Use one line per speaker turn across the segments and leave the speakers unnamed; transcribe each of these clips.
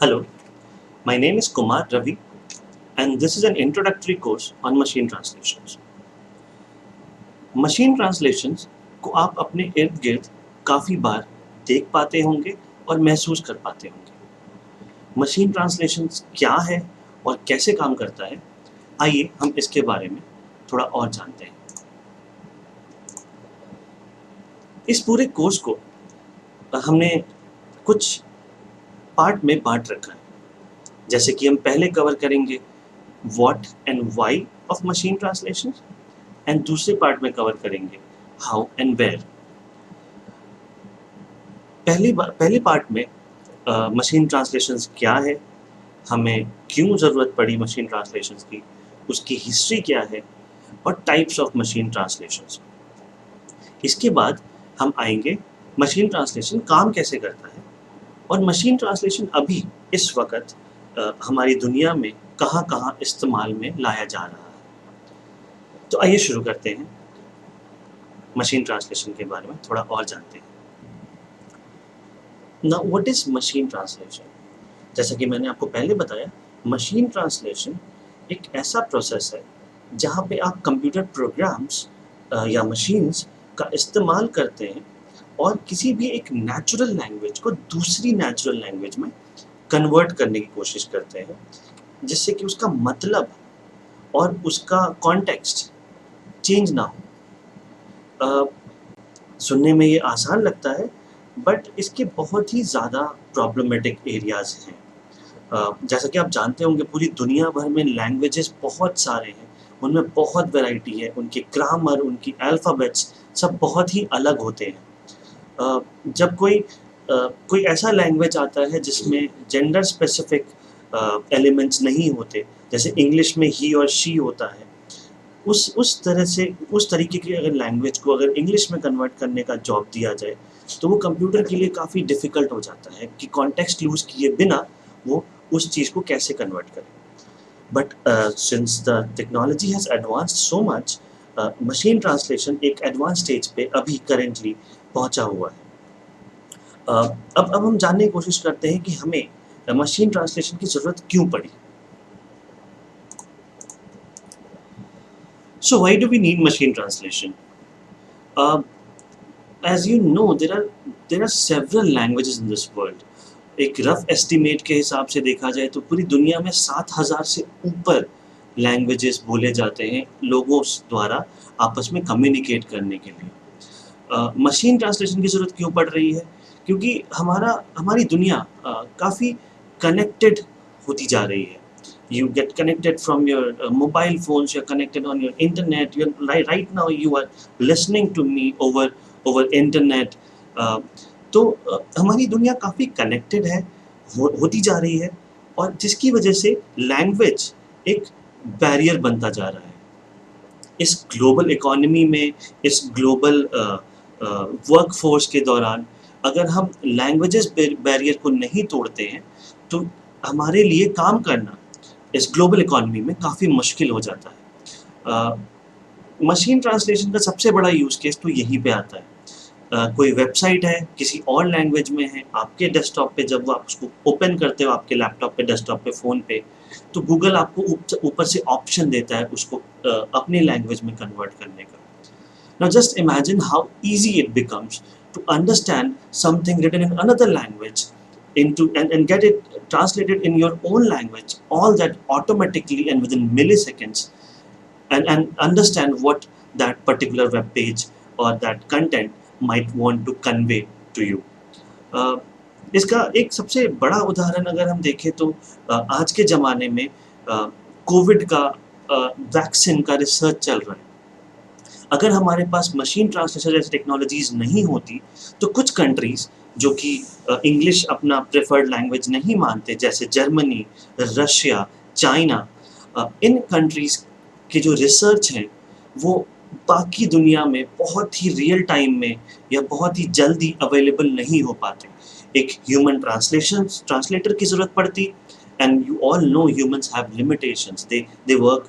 Hello, my name is Kumar Ravi, and this is an introductory course on machine translations. Machine translations को आप अपने इर्द गिर्द काफ़ी बार देख पाते होंगे और महसूस कर पाते होंगे। मशीन ट्रांसलेशंस क्या है और कैसे काम करता है, आइए हम इसके बारे में थोड़ा और जानते हैं। इस पूरे कोर्स को हमने कुछ पार्ट में बांट रखा है, जैसे कि हम पहले कवर करेंगे what and why of machine translations and दूसरे पार्ट में कवर करेंगे हाउ एंड वेयर। पहले पार्ट में मशीन ट्रांसलेशंस क्या है, हमें क्यों ज़रूरत पड़ी मशीन ट्रांसलेशंस की, उसकी हिस्ट्री क्या है और टाइप्स ऑफ मशीन ट्रांसलेशंस। इसके बाद हम आएंगे मशीन ट्रांसलेशन काम कैसे करता है और मशीन ट्रांसलेशन अभी इस वक्त हमारी दुनिया में कहाँ कहाँ इस्तेमाल में लाया जा रहा है। तो आइए शुरू करते हैं, मशीन ट्रांसलेशन के बारे में थोड़ा और जानते हैं। Now what is machine translation? जैसा कि मैंने आपको पहले बताया, मशीन ट्रांसलेशन एक ऐसा प्रोसेस है जहाँ पे आप कंप्यूटर प्रोग्राम्स या मशीन्स का इस्तेमाल करते हैं और किसी भी एक नेचुरल लैंग्वेज को दूसरी नेचुरल लैंग्वेज में कन्वर्ट करने की कोशिश करते हैं, जिससे कि उसका मतलब और उसका कॉन्टेक्स्ट चेंज ना हो। सुनने में ये आसान लगता है, बट इसके बहुत ही ज़्यादा प्रॉब्लमेटिक एरियाज़ हैं। जैसा कि आप जानते होंगे, पूरी दुनिया भर में लैंग्वेजेस बहुत सारे हैं, उनमें बहुत वैरायटी है, उनके ग्रामर, उनकी अल्फ़ाबेट्स सब बहुत ही अलग होते हैं। जब कोई ऐसा लैंग्वेज आता है जिसमें जेंडर स्पेसिफिक एलिमेंट्स नहीं होते, जैसे इंग्लिश में ही और शी होता है, उस तरीके की अगर लैंग्वेज को अगर इंग्लिश में कन्वर्ट करने का जॉब दिया जाए, तो वो कंप्यूटर के लिए काफ़ी डिफ़िकल्ट हो जाता है कि कॉन्टेक्स्ट लूज़ किए बिना वो उस चीज़ को कैसे कन्वर्ट करे। But since the technology has advanced so much, machine translation एक एडवांस स्टेज पे अभी करेंटली पहुंचा हुआ है। अब हम जानने की कोशिश करते हैं कि हमें मशीन ट्रांसलेशन की ज़रूरत क्यों पड़ी। So why do we need machine translation? Uh, as you know, there are several languages in this world. एक रफ एस्टिमेट के हिसाब से देखा जाए तो पूरी दुनिया में 7,000 से ऊपर लैंग्वेजेस बोले जाते हैं लोगों द्वारा आपस में कम्युनिकेट करने के लिए। मशीन ट्रांसलेशन की ज़रूरत क्यों पड़ रही है? क्योंकि हमारी दुनिया काफ़ी कनेक्टेड होती जा रही है। You get connected from your mobile phones, you're connected on your internet, right now you are listening to me over internet. तो हमारी दुनिया काफ़ी कनेक्टेड है, होती जा रही है, और जिसकी वजह से लैंग्वेज एक बैरियर बनता जा रहा है। इस ग्लोबल इकोनॉमी में, इस ग्लोबल वर्क फोर्स के दौरान अगर हम लैंग्वेजेस बैरियर को नहीं तोड़ते हैं, तो हमारे लिए काम करना इस ग्लोबल इकोनॉमी में काफ़ी मुश्किल हो जाता है। मशीन ट्रांसलेशन का सबसे बड़ा यूज़ केस तो यहीं पे आता है। कोई वेबसाइट है, किसी और लैंग्वेज में है, आपके डेस्कटॉप पे जब आप उसको ओपन करते हो, आपके लैपटॉप पे, डेस्कटॉप पे, फ़ोन पे, तो गूगल आपको ऊपर से ऑप्शन देता है उसको अपनी लैंग्वेज में कन्वर्ट करने का। Now just imagine how easy it becomes to understand something written in another language and get it translated in your own language, all that automatically and within milliseconds, and understand what that particular web page or that content might want to convey to you. इसका एक सबसे बड़ा उदाहरण अगर हम देखें तो आज के ज़माने में कोविड का वैक्सीन का रिसर्च चल रहा है। अगर हमारे पास मशीन ट्रांसलेशन जैसी टेक्नोलॉजीज़ नहीं होती, तो कुछ कंट्रीज़ जो कि इंग्लिश अपना प्रेफर्ड लैंग्वेज नहीं मानते, जैसे जर्मनी, रशिया, चाइना, इन कंट्रीज़ के जो रिसर्च हैं वो बाकी दुनिया में बहुत ही रियल टाइम में या बहुत ही जल्दी अवेलेबल नहीं हो पाते। एक ह्यूमन ट्रांसलेटर की ज़रूरत पड़ती, and you all know humans have limitations, they work,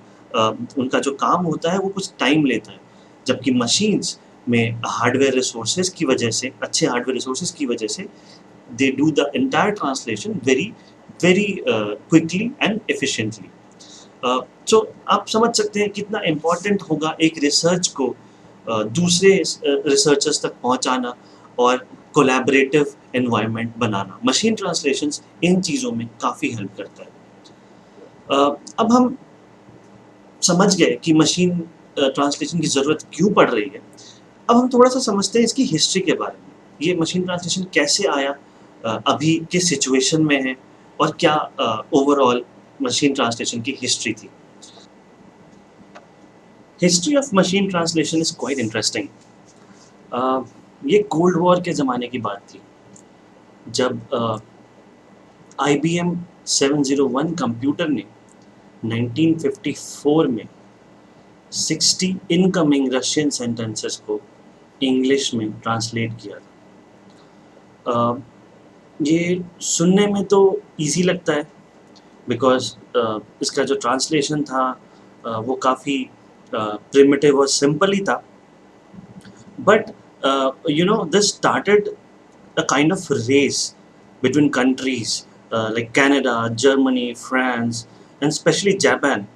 उनका जो काम होता है वो कुछ टाइम लेता है, जबकि मशीन्स में हार्डवेयर रिसोर्सेज की वजह से, अच्छे हार्डवेयर रिसोर्सेज की वजह से, they do the entire translation very very quickly and efficiently. तो आप समझ सकते हैं कितना इम्पोर्टेंट होगा एक रिसर्च को दूसरे रिसर्चर्स तक पहुंचाना और कोलैबोरेटिव एनवायरनमेंट बनाना। मशीन ट्रांसलेशंस इन चीज़ों में काफ़ी हेल्प करता है। अब हम समझ गए कि मशीन ट्रांसलेशन की ज़रूरत क्यों पड़ रही है। अब हम थोड़ा सा समझते हैं इसकी हिस्ट्री के बारे में। ये मशीन ट्रांसलेशन कैसे आया, अभी किस सिचुएशन में है, और क्या ओवरऑल मशीन ट्रांसलेशन की हिस्ट्री थी। History of machine translation is quite interesting. ये कोल्ड वॉर के ज़माने की बात थी, जब IBM 701 कंप्यूटर ने 1954 में 60 इनकमिंग रशियन सेंटेंसेस को इंग्लिश में ट्रांसलेट किया था। ये सुनने में तो इजी लगता है, बिकॉज इसका जो ट्रांसलेशन था वो काफ़ी प्रिमिटिव और सिंपल ही था। But this started a kind of race between countries like Canada, Germany, France, and especially Japan.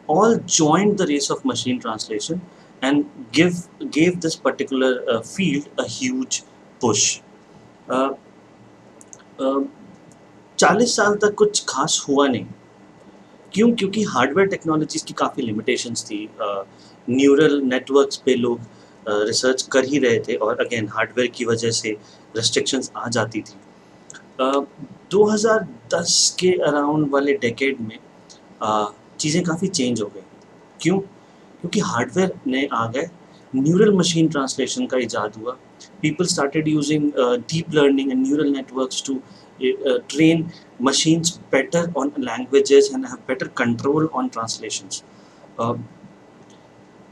All joined the race of machine translation and gave this particular field a huge push. Uh, 40 साल तक कुछ खास हुआ नहीं। क्यों? क्योंकि hardware technologies की काफ़ी लिमिटेशंस थी। न्यूरल नेटवर्क्स पे लोग रिसर्च कर ही रहे थे, और अगेन हार्डवेयर की वजह से रेस्ट्रिक्शंस आ जाती थी। 2010 के अराउंड वाले डेकेड में चीज़ें काफ़ी चेंज हो गई। क्यों? क्योंकि हार्डवेयर नए आ गए, न्यूरल मशीन ट्रांसलेशन का इजाद हुआ। People started using deep learning and neural networks to train machines better on languages and have better control on translations.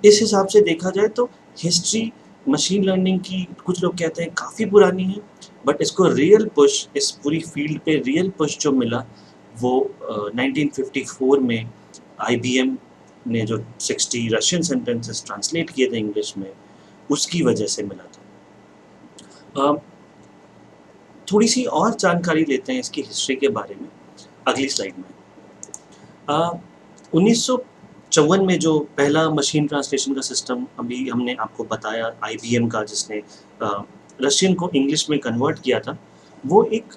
इस हिसाब से देखा जाए तो हिस्ट्री मशीन लर्निंग की कुछ लोग कहते हैं काफ़ी पुरानी है, बट इसको रियल पुश, इस पूरी फील्ड पे रियल पुश जो मिला वो 1954 में IBM ने जो 60 रशियन सेंटेंसेस ट्रांसलेट किए थे इंग्लिश में, उसकी वजह से मिला था। थोड़ी सी और जानकारी लेते हैं इसकी हिस्ट्री के बारे में अगली स्लाइड में। 1954 में जो पहला मशीन ट्रांसलेशन का सिस्टम अभी हमने आपको बताया IBM का, जिसने रशियन को इंग्लिश में कन्वर्ट किया था, वो एक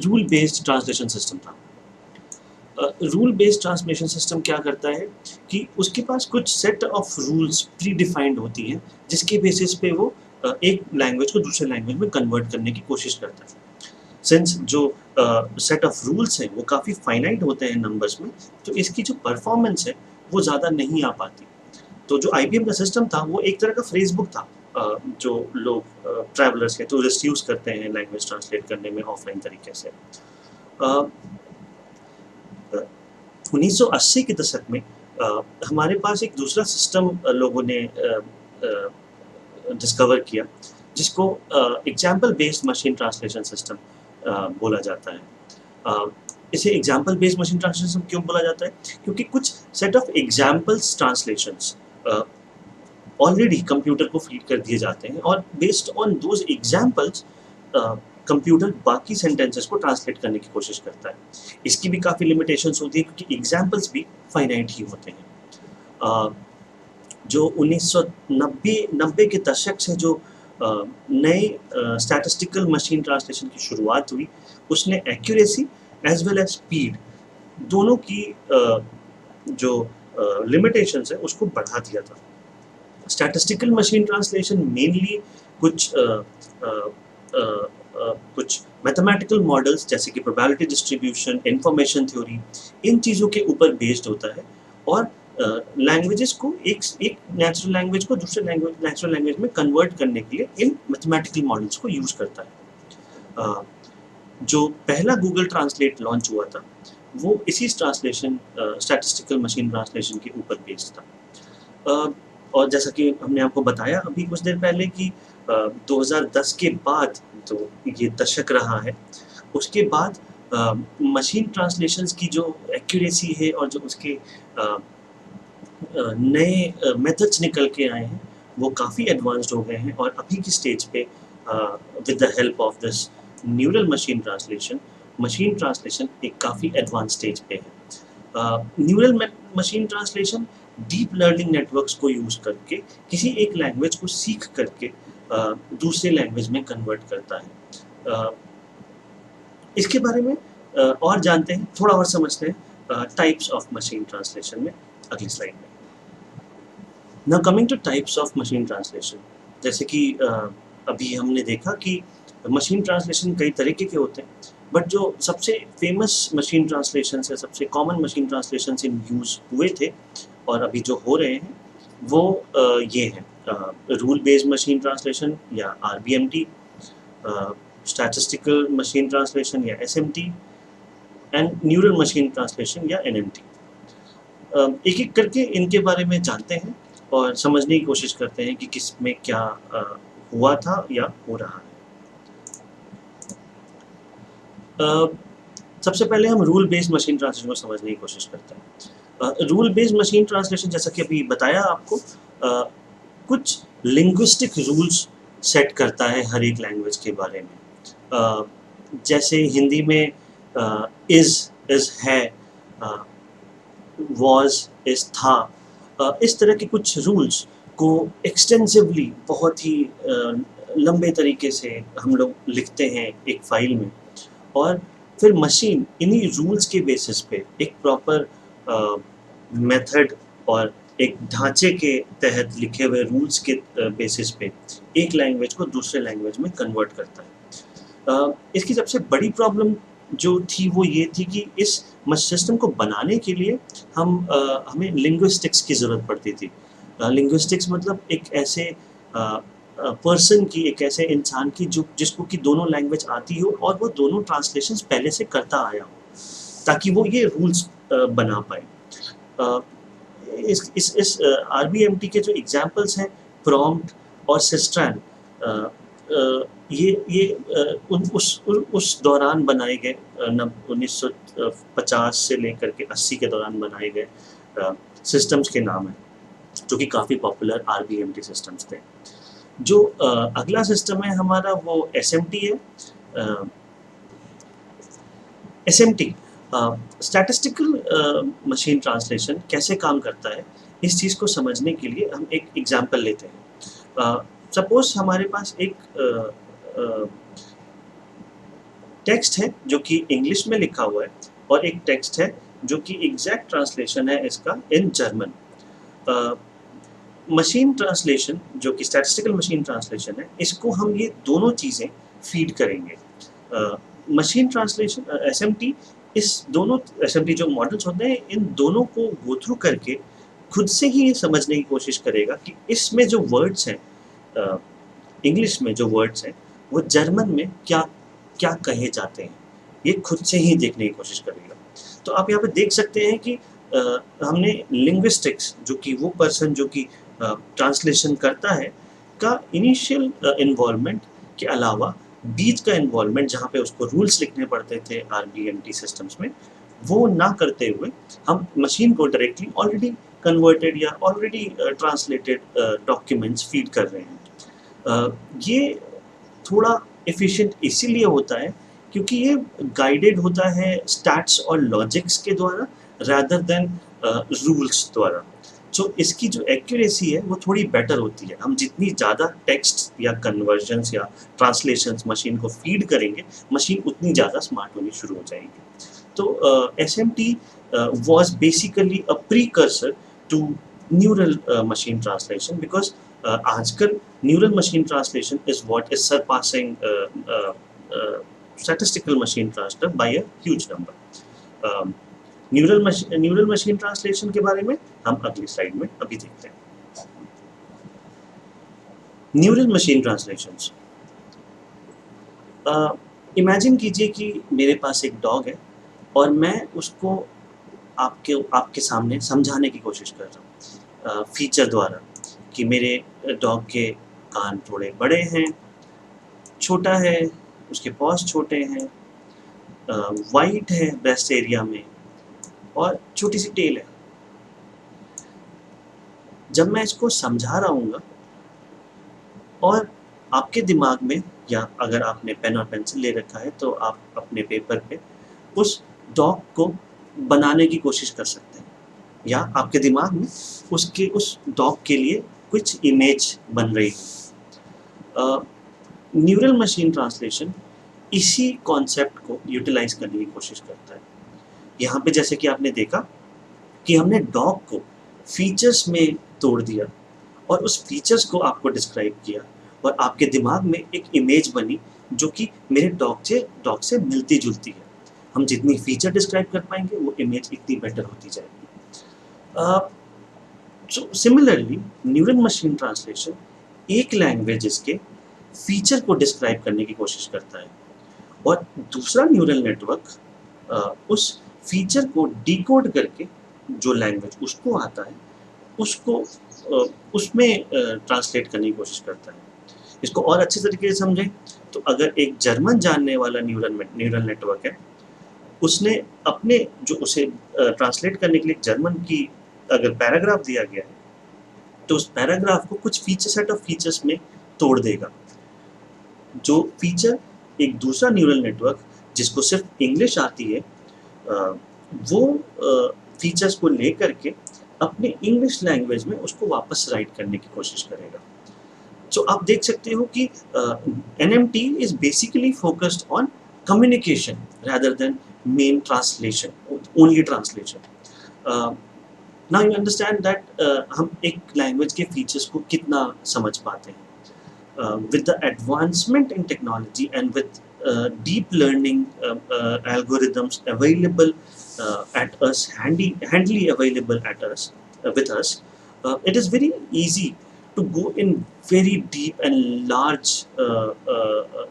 रूल बेस्ड ट्रांसलेशन सिस्टम था। रूल बेस्ड ट्रांसलेशन सिस्टम क्या करता है कि उसके पास कुछ set of rules pre defined होती हैं, जिसके बेसिस पे वो एक लैंग्वेज को दूसरे लैंग्वेज में कन्वर्ट करने की कोशिश करता है। सिंस जो सेट ऑफ रूल्स हैं वो काफ़ी फाइनाइट होते हैं नंबर्स में, तो इसकी जो परफॉर्मेंस है वो ज़्यादा नहीं आ पाती। तो जो IBM का सिस्टम था वो एक तरह का फ्रेज बुक था, जो लोग ट्रैवलर्स या टूरिस्ट यूज़ करते हैं लैंग्वेज ट्रांसलेट करने में ऑफलाइन तरीके से। 1980 के दशक में हमारे पास एक दूसरा सिस्टम लोगों ने डिस्कवर किया, जिसको example based machine translation system बोला जाता है। इसे एग्जाम्पल बेस्ड मशीन ट्रांसलेशन क्यों बोला जाता है? क्योंकि कुछ set of examples translations already computer को फीड कर दिए जाते हैं, और based on those examples computer बाकी सेंटेंसेस को ट्रांसलेट करने की कोशिश करता है। इसकी भी काफ़ी लिमिटेशंस होती है, क्योंकि एग्जाम्पल्स भी फाइनाइट ही होते हैं। जो 1990 के दशक से जो नए स्टैटिस्टिकल मशीन ट्रांसलेशन की शुरुआत हुई, उसने accuracy as well as speed दोनों की जो लिमिटेशंस है उसको बढ़ा दिया था। स्टैटिस्टिकल मशीन ट्रांसलेशन मेनली कुछ मैथमेटिकल मॉडल्स जैसे कि प्रोबेबिलिटी डिस्ट्रीब्यूशन, इंफॉर्मेशन थ्योरी, इन चीज़ों के ऊपर बेस्ड होता है, और लैंग्वेजेस को एक नेचुरल लैंग्वेज को दूसरे नेचुरल लैंग्वेज में कन्वर्ट करने के लिए इन मैथमेटिकल मॉडल्स को यूज़ करता है। जो पहला गूगल ट्रांसलेट लॉन्च हुआ था वो इसी ट्रांसलेशन स्टैटिस्टिकल मशीन ट्रांसलेशन के ऊपर बेस्ड था। और जैसा कि हमने आपको बताया अभी कुछ देर पहले कि 2010 के बाद तो ये दशक रहा है, उसके बाद मशीन ट्रांसलेशंस की जो एक्यूरेसी है और जो उसके नए मेथड्स निकल के आए हैं वो काफ़ी एडवांस्ड हो गए हैं, और अभी की स्टेज पे with the help of this neural machine translation machine translation एक काफ़ी एडवांस स्टेज पे है। Neural machine translation deep learning networks को यूज़ करके किसी एक लैंग्वेज को सीख करके दूसरे लैंग्वेज में कन्वर्ट करता है। इसके बारे में और जानते हैं, थोड़ा और समझते हैं टाइप्स ऑफ मशीन ट्रांसलेशन में अगली स्लाइड में। Now coming two types of machine translation, जैसे कि अभी हमने देखा कि मशीन ट्रांसलेशन कई तरीके के होते हैं, बट जो सबसे फेमस मशीन ट्रांसलेशन है, सबसे common machine translation in use हुए थे और अभी जो हो रहे हैं वो ये हैं रूल बेस्ड मशीन ट्रांसलेशन या RBMT, स्टैटिस्टिकल मशीन ट्रांसलेशन या SMT and neural machine translation या NMT। एक एक करके इनके बारे में जानते हैं और समझने की कोशिश करते हैं कि किस में क्या हुआ था या हो रहा है। सबसे पहले हम रूल बेस्ड मशीन ट्रांसलेशन को समझने की कोशिश करते हैं। रूल बेस्ड मशीन ट्रांसलेशन, जैसा कि अभी बताया आपको, कुछ लिंग्विस्टिक रूल्स सेट करता है हर एक लैंग्वेज के बारे में। जैसे हिंदी में इज है, वॉज इज था, इस तरह के कुछ रूल्स को एक्सटेंसिवली बहुत ही लंबे तरीके से हम लोग लिखते हैं एक फाइल में, और फिर मशीन इन्हीं रूल्स के बेसिस पे एक प्रॉपर मेथड और एक ढांचे के तहत लिखे हुए रूल्स के बेसिस पे एक लैंग्वेज को दूसरे लैंग्वेज में कन्वर्ट करता है। इसकी सबसे बड़ी प्रॉब्लम जो थी वो ये थी कि इस सिस्टम को बनाने के लिए हमें लिंग्विस्टिक्स की ज़रूरत पड़ती थी। लिंग्विस्टिक्स मतलब एक ऐसे पर्सन की, एक ऐसे इंसान की जिसको कि दोनों लैंग्वेज आती हो और वो दोनों ट्रांसलेशंस पहले से करता आया हो, ताकि वो ये रूल्स बना पाए। इस RBMT के जो एग्जांपल्स हैं, प्रॉम्प्ट और सिस्ट्रैन, ये उस दौरान बनाए गए 1950 से लेकर के 80 के दौरान बनाए गए सिस्टम्स के नाम हैं, जो कि काफ़ी पॉपुलर RBMT सिस्टम्स थे। जो अगला सिस्टम है हमारा वो SMT है। SMT स्टैटिस्टिकल मशीन ट्रांसलेशन कैसे काम करता है, इस चीज़ को समझने के लिए हम एक एग्जांपल लेते हैं। सपोज हमारे पास एक टेक्स्ट है जो कि इंग्लिश में लिखा हुआ है, और एक टेक्स्ट है जो कि एग्जैक्ट ट्रांसलेशन है इसका इन जर्मन। मशीन ट्रांसलेशन जो कि स्टैटिस्टिकल मशीन ट्रांसलेशन है, इसको हम ये दोनों चीज़ें फीड करेंगे। मशीन ट्रांसलेशन SMT, इस दोनों SMT जो मॉडल्स होते हैं, इन दोनों को गो थ्रू करके खुद से ही ये समझने की कोशिश करेगा कि इसमें जो वर्ड्स हैं, इंग्लिश में जो वर्ड्स हैं, वो जर्मन में क्या क्या कहे जाते हैं, ये खुद से ही देखने की कोशिश करेगा। तो आप यहाँ पे देख सकते हैं कि हमने लिंग्विस्टिक्स, जो कि वो पर्सन जो कि ट्रांसलेशन करता है, का इनिशियल इन्वॉल्वमेंट के अलावा बीच का इन्वॉल्वमेंट, जहाँ पे उसको रूल्स लिखने पड़ते थे RBMT सिस्टम्स में, वो ना करते हुए हम मशीन को डायरेक्टली ऑलरेडी कन्वर्टेड या ऑलरेडी ट्रांसलेटेड डॉक्यूमेंट्स फीड कर रहे हैं। ये थोड़ा एफिशिएंट इसीलिए होता है क्योंकि ये गाइडेड होता है स्टैट्स और लॉजिक्स के द्वारा रादर देन रूल्स द्वारा। सो इसकी जो एक्यूरेसी है वो थोड़ी बेटर होती है। हम जितनी ज़्यादा टेक्स्ट या कन्वर्जन्स या ट्रांसलेशंस मशीन को फीड करेंगे, मशीन उतनी ज़्यादा स्मार्ट होनी शुरू हो जाएगी। तो SMT was basically a precursor to neural machine translation, because आजकल neural machine translation is what is surpassing statistical machine translation by a huge number. Neural machine translation के बारे में हम अगली स्लाइड में अभी देखते हैं। न्यूरल मशीन ट्रांसलेशंस, इमेजिन कीजिए कि मेरे पास एक डॉग है और मैं उसको आपके सामने समझाने की कोशिश कर रहा हूँ फीचर द्वारा कि मेरे डॉग के कान थोड़े बड़े हैं, छोटा है, उसके पॉज छोटे हैं, वाइट है ब्रेस्ट एरिया में, और छोटी सी टेल है। जब मैं इसको समझा रहा हूँगा और आपके दिमाग में, या अगर आपने पेन और पेंसिल ले रखा है तो आप अपने पेपर पे उस डॉग को बनाने की कोशिश कर सकते हैं, या आपके दिमाग में उस डॉग के लिए कुछ इमेज बन रही है। न्यूरल मशीन ट्रांसलेशन इसी कॉन्सेप्ट को यूटिलाइज करने की कोशिश करता है। यहाँ पे जैसे कि आपने देखा कि हमने डॉग को फीचर्स में तोड़ दिया और उस फीचर्स को आपको डिस्क्राइब किया, और आपके दिमाग में एक इमेज बनी जो कि मेरे डॉग से मिलती जुलती है। हम जितनी फीचर डिस्क्राइब कर पाएंगे वो इमेज इतनी बेटर होती जाएगी। So similarly neural machine translation एक लैंग्वेजेस के फीचर को डिस्क्राइब करने की कोशिश करता है, और दूसरा न्यूरल नेटवर्क उस फीचर को डिकोड करके जो लैंग्वेज उसको आता है उसको उसमें ट्रांसलेट करने की कोशिश करता है। इसको और अच्छे तरीके से समझें तो अगर एक जर्मन जानने वाला न्यूरल नेटवर्क है, उसने अपने जो उसे ट्रांसलेट करने के लिए जर्मन की अगर पैराग्राफ दिया गया है तो उस पैराग्राफ को कुछ सेट ऑफ फीचर्स में तोड़ देगा। जो फीचर एक दूसरा न्यूरल नेटवर्क जिसको सिर्फ इंग्लिश आती है वो फीचर्स को लेकर के अपने इंग्लिश लैंग्वेज में उसको वापस राइट करने की कोशिश करेगा। सो आप देख सकते हो कि NMT is basically focused on communication rather than main translation, only translation. Now you understand that हम एक लैंग्वेज के फीचर्स को कितना समझ पाते हैं। With the advancement in technology and with deep learning algorithms available at us, handily available at us, with us, it is very easy to go in very deep and large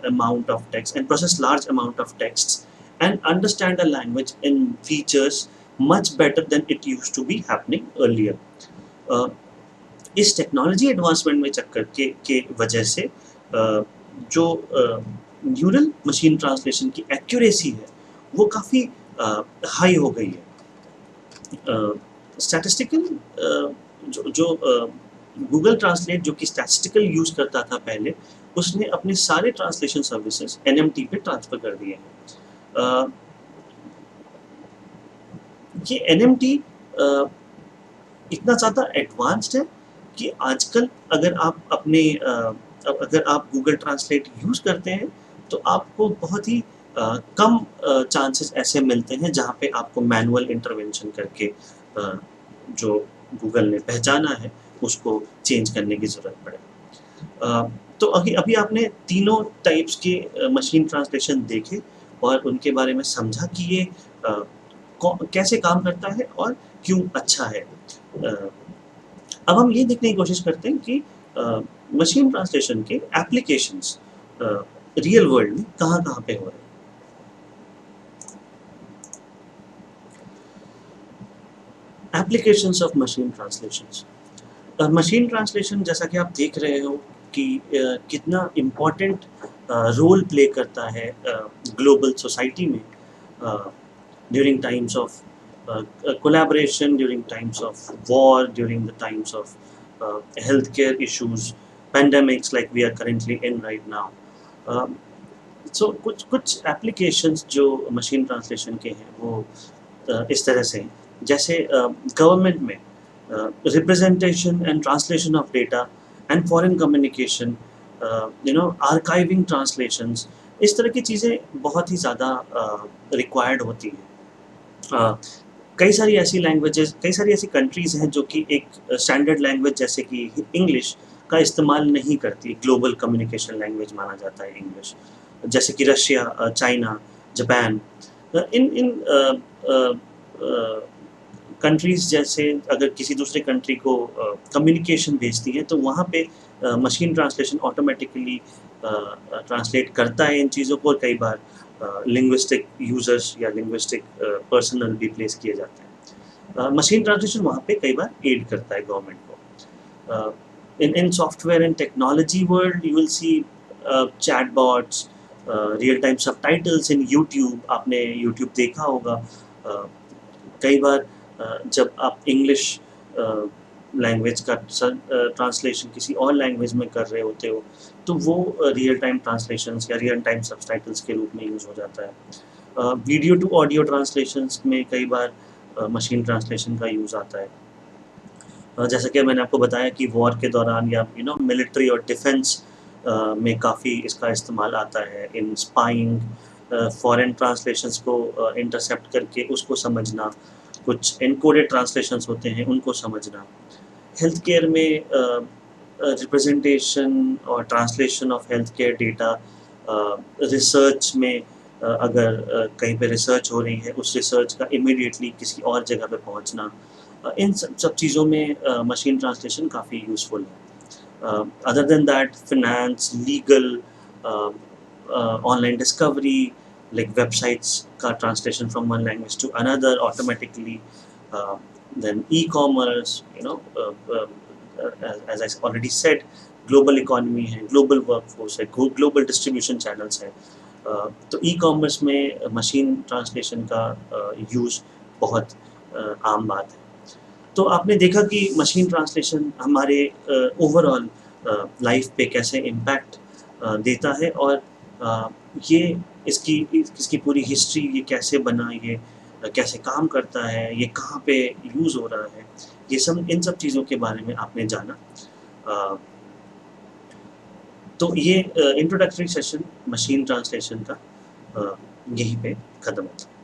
amount of text and process large amount of texts and understand a language in features much better than it used to be happening earlier. इस technology advancement में चक्कर के वजह से जो neural machine translation की accuracy है वो काफ़ी हाई हो गई है। स्टैटिस्टिकल जो गूगल ट्रांसलेट जो कि स्टैटिस्टिकल यूज़ करता था पहले, उसने अपने सारे ट्रांसलेशन सर्विसेज NMT पे ट्रांसफ़र कर दिए हैं। ये NMT इतना ज़्यादा एडवांस्ड है कि आजकल अगर आप गूगल ट्रांसलेट यूज़ करते हैं तो आपको बहुत ही कम चांसेस ऐसे मिलते हैं जहाँ पे आपको मैनुअल इंटरवेंशन करके जो गूगल ने पहचाना है उसको चेंज करने की ज़रूरत पड़े। तो अभी आपने तीनों टाइप्स के मशीन ट्रांसलेशन देखे और उनके बारे में समझा कि ये कैसे काम करता है और क्यों अच्छा है। अब हम ये देखने की कोशिश करते हैं कि मशीन ट्रांसलेशन के एप्लीकेशंस रियल वर्ल्ड में कहाँ पे हो रहे हैं। Applications of machine translations. Machine translation जैसा कि आप देख रहे हो कि कितना इम्पोर्टेंट रोल प्ले करता है ग्लोबल सोसाइटी में during times of collaboration, during times of war, during the times of healthcare issues, pandemics like we are currently in right now. So कुछ applications जो machine translation के हैं वो इस तरह से हैं, जैसे government में representation and translation of data and foreign communication, archiving translations, इस तरह की चीज़ें बहुत ही ज़्यादा required होती हैं। कई सारी ऐसी कंट्रीज़ हैं जो कि एक स्टैंडर्ड लैंग्वेज जैसे कि इंग्लिश का इस्तेमाल नहीं करती। ग्लोबल कम्युनिकेशन लैंग्वेज माना जाता है इंग्लिश, जैसे कि रशिया, चाइना, जापान। इन कंट्रीज़ जैसे अगर किसी दूसरे कंट्री को कम्युनिकेशन भेजती है तो वहाँ पे मशीन ट्रांसलेशन ऑटोमेटिकली ट्रांसलेट करता है इन चीज़ों को, और कई बार लिंग्विस्टिक यूजर्स या लिंग्विस्टिक पर्सनल भी प्लेस किए जाते हैं। मशीन ट्रांसलेशन वहाँ पे कई बार एड करता है गवर्नमेंट को। in software and technology world you will see chatbots, real time subtitles in YouTube। आपने YouTube देखा होगा। कई बार जब आप इंग्लिश लैंग्वेज का ट्रांसलेशन किसी और लैंग्वेज में कर रहे होते हो तो वो रियल टाइम ट्रांसलेशंस या रियल टाइम सबटाइटल्स के रूप में यूज़ हो जाता है। वीडियो टू ऑडियो ट्रांसलेशंस में कई बार मशीन ट्रांसलेशन का यूज़ आता है। जैसा कि मैंने आपको बताया कि वॉर के दौरान या मिलिट्री और डिफेंस में काफ़ी इसका इस्तेमाल आता है इन स्पाइंग, फॉरेन ट्रांसलेशंस को इंटरसेप्ट करके उसको समझना, कुछ एनकोडेड ट्रांसलेशंस होते हैं उनको समझना। हेल्थ केयर में रिप्रेजेंटेशन और translation of health care data, research में अगर कहीं पे रिसर्च हो रही है उस रिसर्च का इमीडिएटली किसी और जगह पे पहुंचना, इन सब चीज़ों में मशीन ट्रांसलेशन काफ़ी यूज़फुल है। Other than that finance, legal, online discovery, like websites का translation from one language to another automatically, then e-commerce, as I already said, global economy है, ग्लोबल वर्कफोर्स है, ग्लोबल डिस्ट्रीब्यूशन चैनल्स हैं। तो e-commerce में machine translation का use बहुत आम बात है। तो आपने देखा कि मशीन ट्रांसलेशन हमारे ओवरऑल लाइफ पे कैसे इम्पैक्ट देता है, और ये इसकी पूरी हिस्ट्री, ये कैसे बना, ये कैसे काम करता है, ये कहाँ पे यूज़ हो रहा है, ये सब, इन सब चीज़ों के बारे में आपने जाना। अ, तो ये इंट्रोडक्टरी सेशन मशीन ट्रांसलेशन का यहीं पे ख़त्म होता है।